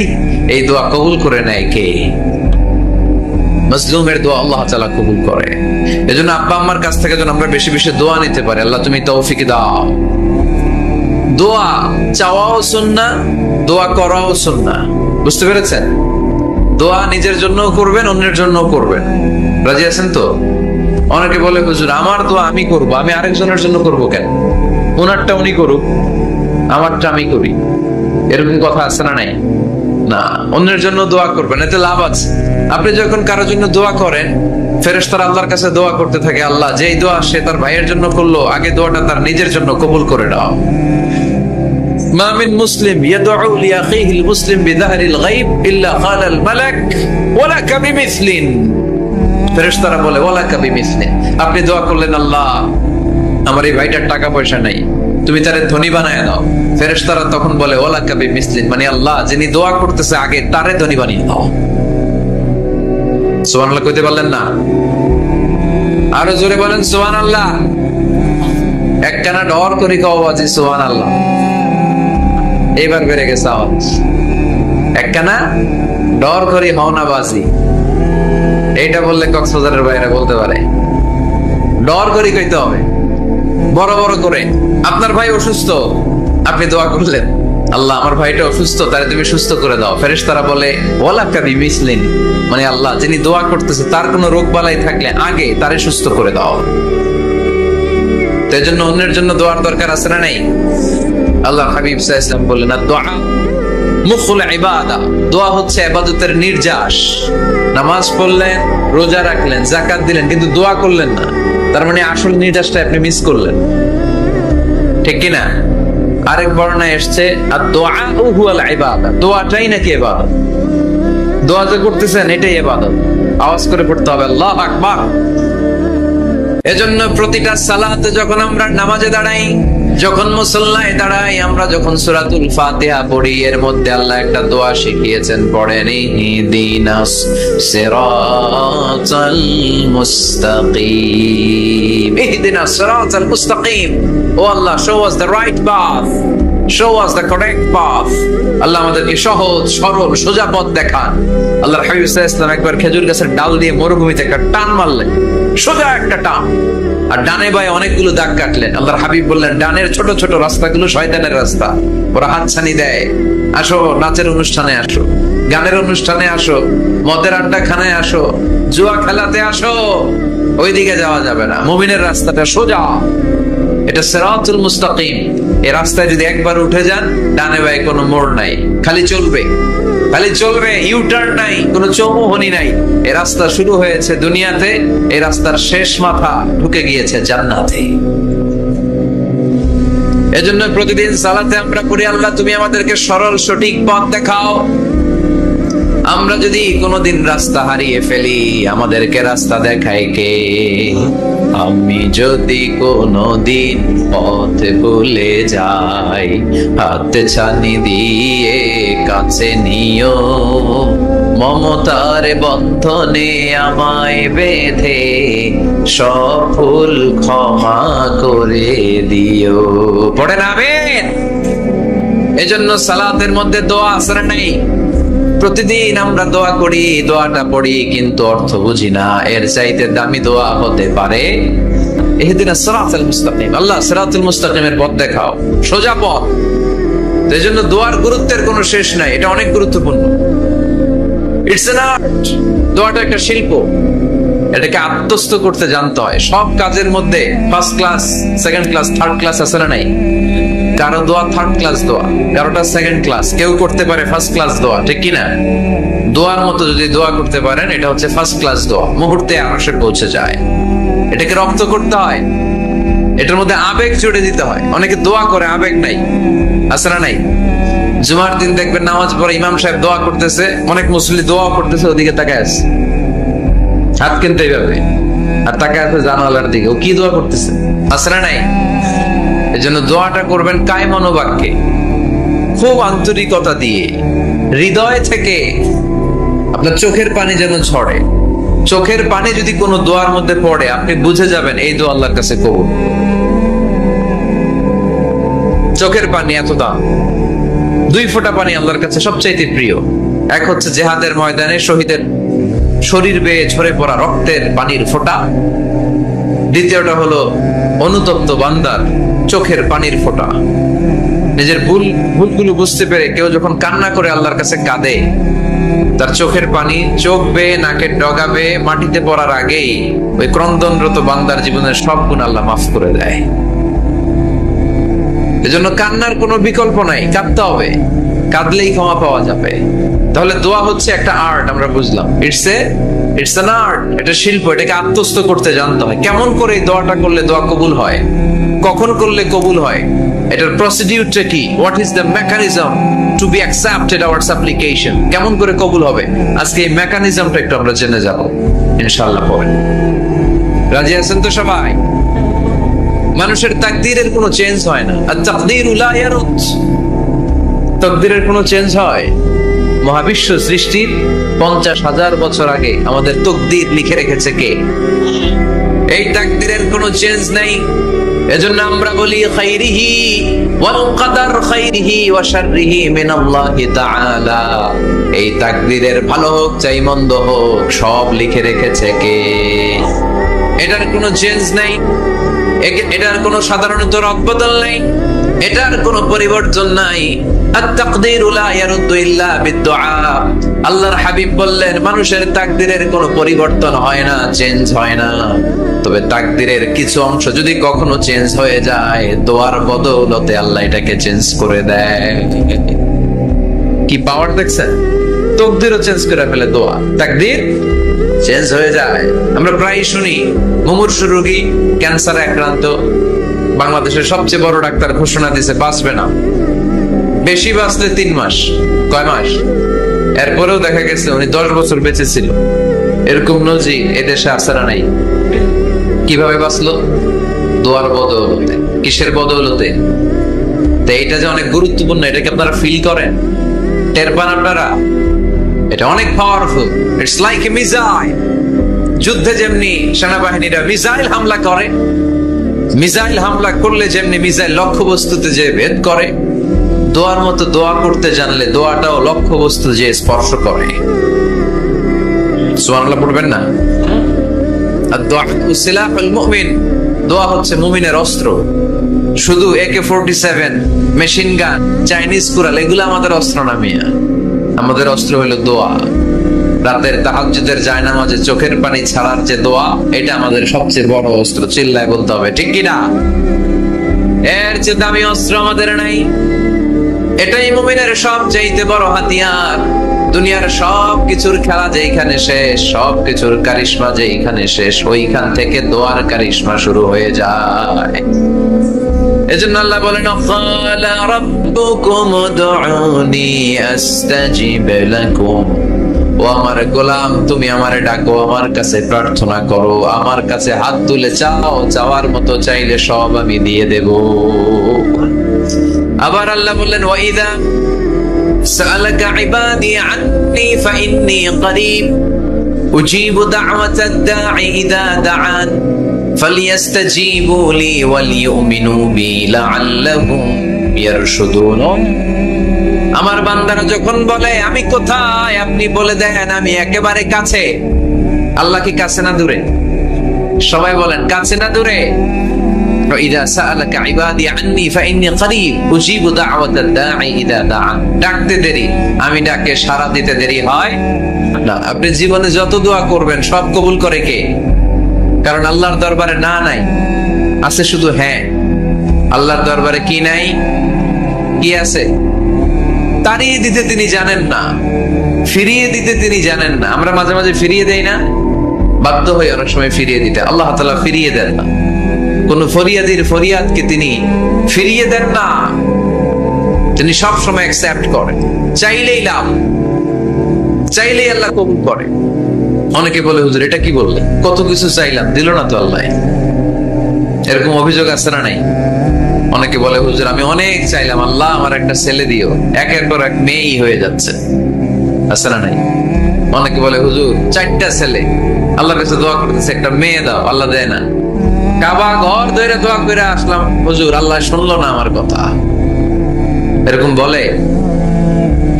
এই দোয়া কবুল করে নেয় কে? মাজলুমের দোয়া আল্লাহ তাআলা কবুল করে। এজন্য আব্বা আম্মার কাছ থেকে যেন আমরা বেশি বেশি দোয়া নিতে পারি। আল্লাহ তুমি তৌফিক দাও। দোয়া চাওয়াও সুন্নাহ, দোয়া করাও সুন্নাহ। বুঝতে পেরেছেন? দোয়া নিজের জন্যও করবেন, অন্যের জন্যও করবেন। রাজি আছেন তো? অনেকে বলে হুজুর আমার দোয়া আমি করব, আমি আরেকজনের জন্য করব কেন? ওনারটা উনি করুক, আমারটা আমি করি, এরকম কথা আছে না নাই? না, অন্যের জন্য দোয়া করবেন, এতে লাভ আছে। আপনি যখন কারোর জন্য দোয়া করেন, ফেরেশতারা আল্লাহর কাছে দোয়া করতে থাকে, আল্লাহ যেই দোয়া সে তার ভাইয়ের জন্য করলো, আগে দোয়াটা তার নিজের জন্য কবুল করে দাও। মা মিন মুসলিম ইয়াদউ লিআখিহিল মুসলিম বিযাহরিল গায়ব ইল্লা ক্বালাল মালাক ওয়ালাকা বিমিসলিন। ফেরেশতারা বলে ওয়ালাকা বিমিসলিন, আপনি দোয়া করলেন আল্লাহ আমার এই ভাইটার টাকা পয়সা নাই, তুমি তারে ধনী বানায় দাও। ফেরেশতারা তখন বলে ওয়ালাকা বিমিসলিন, মানে আল্লাহ যিনি দোয়া করতেছে আগে তারে ধনী বানিয়ে দাও। সুবহানাল্লাহ কইতে পারলেন না? আরো জোরে বলেন সুবহানাল্লাহ। একখানা ডর করি কও বাজি সুবহানাল্লাহ। এবার বেড়ে গেছে আওয়াজ। একখানা ডর করি হও না বাজি, এইটা বললে কক্সবাজারের বাইরে বলতে পারে। ডর করি কইতে হবে বড় বড় করে। আপনার ভাই অসুস্থ, আপনি দোয়া করলেন আল্লাহ আমার ভাইটা অসুস্থ, তারে তুমি সুস্থ করে দাও। ফেরেশতারা বলে ওয়ালাকা বিমিসলিন, মানে আল্লাহ যিনি দোয়া করতেছে তার কোনো রোগ বালাই থাকলে আগে তারে সুস্থ করে দাও। তাই জন্য অন্যের জন্য দোয়ার দরকার আছে না নাই? আল্লাহর হাবিব সাল্লাল্লাহু আলাইহি ওয়াসাল্লাম বললেন দোয়া মুখুল ইবাদা, দোয়া হচ্ছে ইবাদতের নির্যাস। নামাজ পড়লেন, রোজা রাখলেন, যাকাত দিলেন, কিন্তু দোয়া করলেন না, তার মানে আসল নির্যাসটা আপনি মিস করলেন, ঠিক কি না? আরেক বর্ণনায় এসেছে আদ-দুআউ হুয়াল ইবাদা, দোয়াটাই নাকি ইবাদত। দোয়া যে করতেছেন এটাই ইবাদত। আওয়াজ করে পড়তে হবে আল্লাহু আকবার। এজন্য প্রতিটা সালাতে যখন আমরা নামাজে দাঁড়াই, যখন মুসল্লায় দাঁড়াই, আমরা যখন সূরাতুল ফাতিহা পড়ি, এর মধ্যে আল্লাহ একটা দোয়া শিখিয়েছেন, পড়েন ইহদিনাস সিরাতাল মুস্তাকিম। ইহদিনাস সিরাতাল মুস্তাকিম, ও আল্লাহ show us the right path, show us the correct path। আল্লাহ আমাদেরকে সহজ সরল সোজা পথ দেখান। আল্লাহর হাবিব সাল্লাল্লাহু আলাইহি ওয়াসাল্লাম একবার খেজুর গাছের ডাল দিয়ে মরুভূমিতে একটা টান মারলেন, সোজা একটা টান, আর ডানে বায়ে অনেকগুলো দাগ কাটলেন। আল্লাহর হাবিব বললেন ডানের ছোট ছোট রাস্তাগুলো শয়তানের রাস্তা, ওরা হাতছানি দেয়। আসো নাচের অনুষ্ঠানে আসো, গানের অনুষ্ঠানে আসো, মদের আড্ডা খানায় আসো, জুয়া খেলাতে আসো, ওইদিকে যাওয়া যাবে না। মুমিনের রাস্তাটা সোজা, এটা সিরাতুল মুস্তাকিম। এই রাস্তায় যদি একবার উঠে যান, ডানে বায়ে কোনো মোড় নাই, খালি চলবে, খালি চলবে, ইউটার্ন নাই, কোনো চৌমুহনী নাই। এই রাস্তা শুরু হয়েছে দুনিয়াতে, এই রাস্তার শেষ মাথা ঢুকে গিয়েছে জান্নাতে। এজন্য প্রতিদিন সালাতে আমরা পড়ি আল্লাহ তুমি আমাদেরকে সরল সঠিক পথ দেখাও। আমরা যদি কোনোদিন রাস্তা হারিয়ে ফেলি, আমাদেরকে রাস্তা দেখায় কে? আমি যদি কোনোদিন পথ ভুলে যাই, হাত ছানি দিয়ে কাছে নিও, মমতার বন্ধনে আমায় বেঁধে সব ভুল ক্ষমা করে দিও। পড়েন আমিন। এজন্য সালাতের মধ্যে দোয়া আসর নেই। প্রতিদিন আমরা দোয়া করি, দোয়াটা পড়ি, কিন্তু অর্থ বুঝি না। এর চাইতে দামি দোয়া হতে পারে ইহদিনাস সিরাতাল মুস্তাকিম, আল্লাহ সিরাতুল মুস্তাকিমের পথ দেখাও, সোজা পথ। এজন্য দোয়ার গুরুত্বের কোনো শেষ নাই, এটা অনেক গুরুত্বপূর্ণ। ইটস অ্যান আর্ট, দোয়াটা একটা শিল্প, এটাকে আত্মস্থ করতে জানতে হয়। সব কাজের মধ্যে first class, second class, third class আছে না নাই? কারো দোয়া থার্ড ক্লাস দোয়া, কারোটা সেকেন্ড ক্লাস, কেউ করতে পারে ফার্স্ট ক্লাস দোয়া, ঠিক কিনা? দোয়ার মতো যদি দোয়া করতে পারেন, এটা হচ্ছে ফার্স্ট ক্লাস দোয়া, মুহূর্তে আরশে পৌঁছে যায়। এটাকে রপ্ত করতে হয়, এটার মধ্যে আবেগ জুড়ে দিতে হয়। অনেকে দোয়া করে আবেগ নাই, আছে না নাই? জুমার দিন দেখবেন নামাজ পড়ে ইমাম সাহেব দোয়া করতেছে, অনেক মুসল্লি দোয়া করতেছে, ওদিকে তাকায় আছে, হাত কিনতে এইভাবে, আর তাকায় আছে জানালার দিকে, ও কি দোয়া করতেছে, আছে না নাই? এজন্য দোয়াটা করবেন কায় মনোবাক্যে, খুব আন্তরিকতা দিয়ে, হৃদয় থেকে। আপনার চোখের পানি যেন ঝরে। চোখের পানি যদি কোনো দোয়ার মধ্যে পড়ে, আপনি বুঝে যাবেন এই দোয়া আল্লাহর কাছে কবুল। চোখের পানি এত দাম। 2 ফোঁটা পানি আল্লাহর কাছে সবচাইতে প্রিয়। এক হচ্ছে জিহাদের ময়দানে শহীদের শরীর বেয়ে ঝরে পড়া রক্তের পানির ফোঁটা, দ্বিতীয়টা হলো অনুতপ্ত বান্দার চোখের পানির ফোঁটা। নিজের ভুলগুলো বুঝতে পেরে কেউ যখন কান্না করে আল্লাহর কাছে কাঁদে, তার চোখের পানি চোখ বেয়ে নাকের ডগা বেয়ে মাটিতে পড়ার আগেই ওই ক্রন্দনরত বান্দার জীবনের সব গুণ আল্লাহ মাফ করে দেয়। এজন্য কান্নার কোনো বিকল্প নাই, কাঁদতে হবে, কাঁদলেই ক্ষমা পাওয়া যাবে। তাহলে দোয়া হচ্ছে একটা আর্ট, আমরা বুঝলাম। ইটস অ্যান আর্ট, এটা শিল্প, এটাকে আত্মস্থ করতে জানতে হয়। কেমন করে এই দোয়াটা করলে দোয়া কবুল হয়, কখন করলে কবুল হয়, এটার প্রসিডিউরটা কি, what is the mechanism two be accepted hour সাপ্লিকেশন, কেমন করে কবুল হবে, আজকে এই মেকানিজমটা একটু আমরা জেনে যাব ইনশাআল্লাহ। পরে রাজি আছেন তো সবাই? মানুষের তাকদীরের কোনো চেঞ্জ হয় না। আর তাকদীরু লা ইয়ারুদ, তাকদীরের কোনো চেঞ্জ হয়? মহাবিশ্ব সৃষ্টির 50,000 বছর আগে আমাদের তাকদীর লিখে রেখেছে কে? এই তাকদীরের কোনো চেঞ্জ নাই। এজন্য আমরা বলি খাইরিহি ওয়াল কদর, খাইরিহি ওয়া শাররিহি মিনাল্লাহি তাআলা। এই তাকদীরের ভালো হোক চাই মন্দ হোক, সব লিখে রেখেছে কে? এটার কোনো চেঞ্জ নাই, এটার কোনো সাধারণত রদবদল নাই, এটার কোনো পরিবর্তন নাই। আত-তাকদীরু লা ইয়ারুদ্দু ইল্লা বিদ-দুআ। আল্লাহর হাবিব বললেন মানুষের তাকদীরের কোনো পরিবর্তন হয় না, চেঞ্জ হয় না। তবে তাকদীরের কিছু অংশ যদি কখনো চেঞ্জ হয়ে যায়, দোয়ার বদৌলতে আল্লাহ এটাকে চেঞ্জ করে দেয়। কি পাওয়ার দেখছেন? তাকদীরও চেঞ্জ করে ফেলে দোয়া, তাকদীর চেঞ্জ হয়ে যায়। আমরা প্রায় শুনি মুমূর্ষু রোগী, ক্যান্সারে আক্রান্ত, বাংলাদেশের সবচেয়ে বড় ডাক্তার ঘোষণা দিয়েছে বাঁচবে না, বেশি বাঁচলে 3 মাস। কয় মাস? এরপরেও দেখা গেছে উনি 10 বছর বেঁচে ছিল। এরকম নজির এদেশে আছে না নাই? কিভাবে বাঁচলো? দোয়ার বদৌলতে। কিসের বদৌলতে? তো এটা যে অনেক গুরুত্বপূর্ণ, এটাকে আপনারা ফিল করেন, টের পান আপনারা? এটা অনেক powerful. It's like a missile. যুদ্ধে যেমনি সেনাবাহিনীরা মিসাইল হামলা করে, মিসাইল হামলা করলে যেমনি মিসাইল লক্ষ্যবস্তুতে যে ভেদ করে, দোয়ার মতো দোয়া করতে জানলে দোয়াটাও লক্ষ্যবস্তু যে স্পর্শ করে। সুবহানাল্লাহ পড়বেন না? আর-দুআ সিলাহুল মুমিন, দোয়া হচ্ছে মুমিনের অস্ত্র। শুধু AK-47, machine gun, Chinese Corel এগুলো আমাদের অস্ত্র না মিয়া। আমাদের অস্ত্র হলো দোয়া। রাতের তাহাজ্জুদের জায়নামাজে চোখের পানি ছাড়ার যে দোয়া, এটা আমাদের সবচেয়ে বড় অস্ত্র। চিল্লায় বলতে হবে, ঠিক কি না? এর চেয়ে দামি অস্ত্র আমাদের নাই। এটাই মুমিনের সবচেয়ে বড় হাতিয়ার। দুনিয়ার সব কিছুর খেলা যেখানে শেষ, সব কিছুর কারিশমা যেখানে শেষ, ওইখান থেকে দোয়ার কারিশমা শুরু হয়ে যায়। এজন্য আল্লাহ বলেন, ক্বালা রাব্বুকুম উদউনি আস্তাজিব লাকুম। ও আমার গোলাম, তুমি আমারে ডাকো, আমার কাছে প্রার্থনা করো, আমার কাছে হাত তুলে চাও, চাওয়ার মতো চাইলে সব আমি দিয়ে দেব। আবার আল্লাহ বললেন, ওয়াইদা সাআলাকা ইবাদি আন্নী ফাইন্নী করিব উজিবু দাওয়াতাদ দাঈ ইযা দাআন ফালইস্তাজিবু লি ওয়াল ইউমিনু বি লাআল্লাহুম ইয়ারশুদুন। আমার বান্দারা যখন বলে আমি কোথায়, আপনি বলে দেন আমি একেবারে কাছে। আল্লাহ কি কাছে না দূরে? সবাই বলেন, কাছে না দূরে? ইযা সাআলাকা ইবাদি আন্নী ফাইন্নী করিব উজিবু দাওয়াতাদ দাঈ ইযা দাআন। ডাকতে দেরি, আমি ডাকে সাড়া দিতে দেরি হয় না। আপনি জীবনে যত দোয়া করবেন সব কবুল করে কে? কারণ আল্লাহর দরবারে না নাই, আছে শুধু হ্যাঁ। আল্লাহর দরবারে কি নাই? কি আছে? তাড়িয়ে দিতে তিনি জানেন না, ফিরিয়ে দিতে তিনি জানেন না। আমরা মাঝে মাঝে ফিরিয়ে দেই না, বাধ্য হয়ে অনেক সময় ফিরিয়ে দিতে। আল্লাহ তাআলা ফিরিয়ে দেন না, কোন ফরিয়াদির ফরিয়াদকে তিনি ফিরিয়ে দেন না, তিনি সব সময় অ্যাকসেপ্ট করেন। চাইলেই লাভ, চাইলেই আল্লাহ কবুল করে। অনেকে বলে, হুজুর এটা কি বললেন, কত কিছু চাইলাম দিল না তো আল্লাহ। এরকম অভিযোগ আছে না নাই? অনেকে বলে, হুজুর আমি অনেক চাইলাম, আল্লাহ আমার একটা ছেলে দিও, একের পর এক মেয়েই হয়ে যাচ্ছে। আছে না নাই? অনেকে বলে, হুজুর 4টা ছেলে, আল্লাহর কাছে দোয়া করতেছে একটা মেয়ে দাও, আল্লাহ দেয় না। কাবা ঘর ধরে দোয়া করে আসলাম, হুজুর আল্লাহ শুনলো না আমার কথা। এরকম বলে?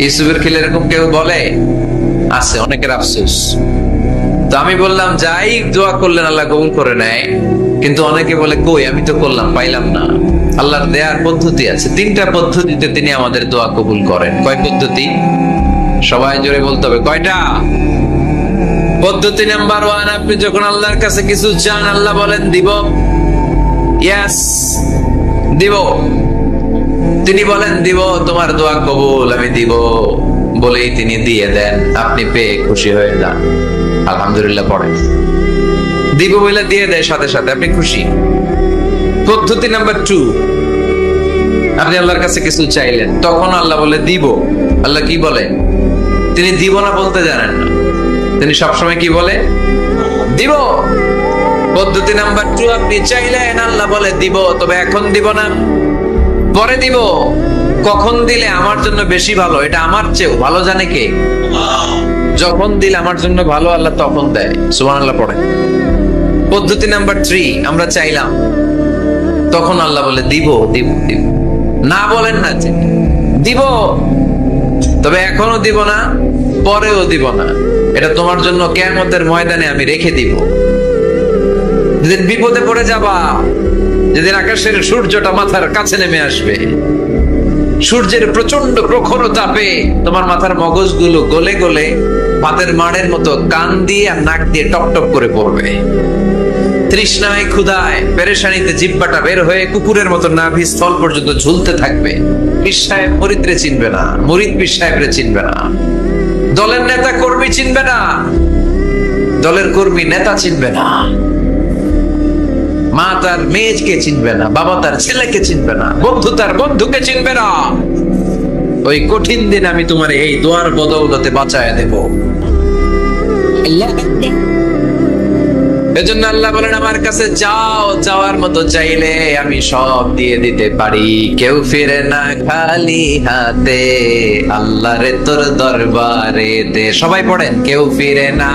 ইউসুফের খিলে এরকম কেউ বলে? আছে, অনেকের আফসোস। তো আমি বললাম, যাই দোয়া করলেন আল্লাহ কবুল করে নেয়, কিন্তু অনেকে বলে কই আমি তো করলাম পাইলাম না। আল্লাহর দেয়ার পদ্ধতি আছে, 3টা পদ্ধতিতে তিনি আমাদের দোয়া কবুল করেন। কয় পদ্ধতি? সবাই জোরে বলতে হবে, কয়টা? পদ্ধতি নাম্বার 1, আপনি যখন আল্লাহর কাছে কিছু চান, আল্লাহ বলেন দিব, ইয়েস দিব। তিনি বলেন দিব, তোমার দোয়া কবুল, আমি দিব বলেই তিনি দিয়ে দেন। আপনি পেয়ে খুশি হয়ে যান, আলহামদুলিল্লাহ পড়েন। দিব বলে দিয়ে দেয় সাথে সাথে, আপনি খুশি। পদ্ধতি নাম্বার 2, আপনি আল্লাহর কাছে কিছু চাইলেন, তখন আল্লাহ বলে দিব। আল্লাহ কি বলে? তিনি দিব না বলতে জানেন না, তিনি সবসময় কি বলে? দিব। পদ্ধতি নাম্বার 2, আপনি চাইলেন, আল্লাহ বলে দিব, তবে এখন দিব না, পরে দিব। কখন দিলে আমার জন্য বেশি ভালো, এটা আমার চেয়েও ভালো জানে কে? যখন দিলে আমার জন্য ভালো, আল্লাহ তখন দেয়। সুবহানাল্লাহ পড়ে। পদ্ধতি নাম্বার 3, আমরা চাইলাম, তখন আল্লাহ বলে দিব দিব দিব। না বলেন না যে দিব, তবে এখনো দিব না, পরেও দিব না, এটা তোমার জন্য কিয়ামতের ময়দানে আমি রেখে দিব। যেদিন বিপদে পড়ে যাবা, যেদিন আকাশের সূর্যটা মাথার কাছে নেমে আসবে, সূর্যের প্রচন্ড প্রখর তাপে তোমার মাথার মগজগুলো গলে গলে ভাতের মাড়ের মতো কান দিয়ে আর নাক দিয়ে টপ টপ করে পড়বে। তৃষ্ণায় ক্ষুধায় পেরেশানিতে জিহ্বাটা বের হয়ে কুকুরের মতো নাভি স্থল পর্যন্ত ঝুলতে থাকবে। পীর সাহেব মুরিদরে চিনবে না, মুরিদ পীর সাহেবরে চিনবে না, দলের নেতা কর্মী চিনবে না, দলের কর্মী নেতা চিনবে না, মা তার মেয়েকে চিনবে না, বাবা তার ছেলেকে চিনবে না, বন্ধু তার বন্ধুকে চিনবে না। ওই কঠিন দিন আমি তোমার এই দোয়ার বদৌলতে বাঁচায় দেব। এজন্য আল্লাহ বলেন, আমার কাছে চাও, চাওয়ার মতো চাইলে আমি সব দিয়ে দিতে পারি। কেউ ফিরে না খালি হাতে, আল্লাহরে তোর দরবারে দে। সবাই পড়েন, কেউ ফিরে না।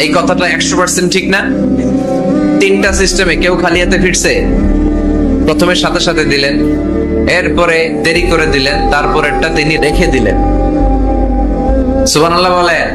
এই কথাটা 100% ঠিক না? 3টা সিস্টেমে কেউ খালি হাতে ফিরছে? প্রথমে সাথে সাথে দিলেন, এরপরে দেরি করে দিলেন, তারপরেরটা তিনি রেখে দিলেন। সুবহানাল্লাহ বলেন।